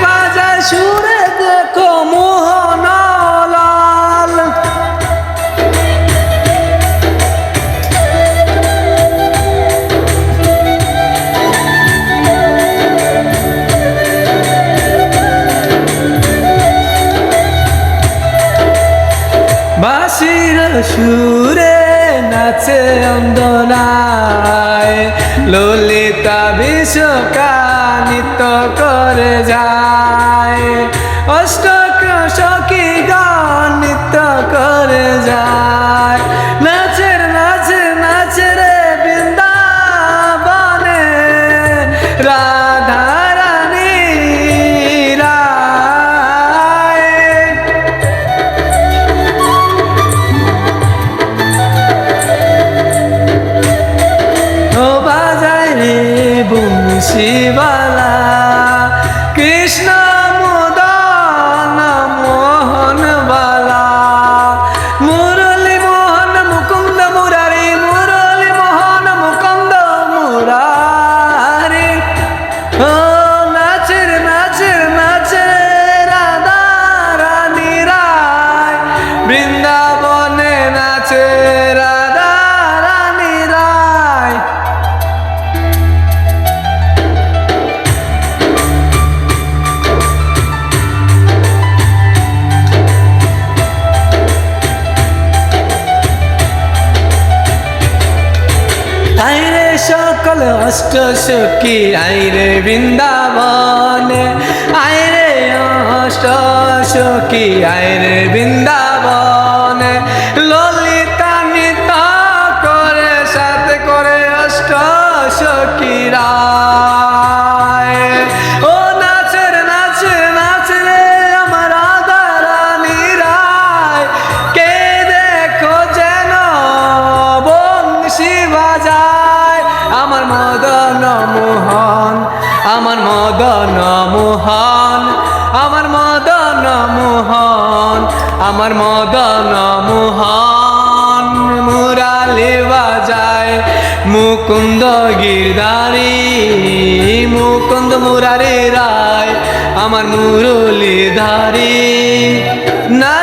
বাজায় সুরে দেখো মোহন লাল। বাঁশির সুরে নাচে অন্দনায়, ললিতা বিশ্বকা নৃত্য করে যায়, অষ্টক সখী গান নৃত্য করে যায়। নাচের নাচে নাচে রে বৃন্দাবনে রাধা রানী রায়। ও বাজায় রে বংশীবালা, কৃষ্ণ মদন মোহন বালা, মুরলী মোহন মুকুন্দ মুরারি, মুরলী মোহন মুকুন্দ মুরারি। ও নাচের নাচের নাচে রাধা রানী রায়, বৃন্দাবনে নাচে রাধা রানী রায়। আইরে সকল অষ্ট সখী আইরে বৃন্দাবনে, আইরে অষ্ট সখী আইরে বৃন্দাবনে, ললিতা নৃত্য করে সাথে করে অষ্ট সখীরা। ও নাচের নাচে নাচে রে আমার রাধা রানী রায়, কে দেখো যেন বংশী বাজায়। আমার মদন মোহন, আমার মদন মোহন, আমার মদন মোহন, আমার মদন মোহন, মুরালি বাজায় মুকুন্দ গিরধারী, মুকুন্দ মুরারি রায় আমার মুরলীধারী। না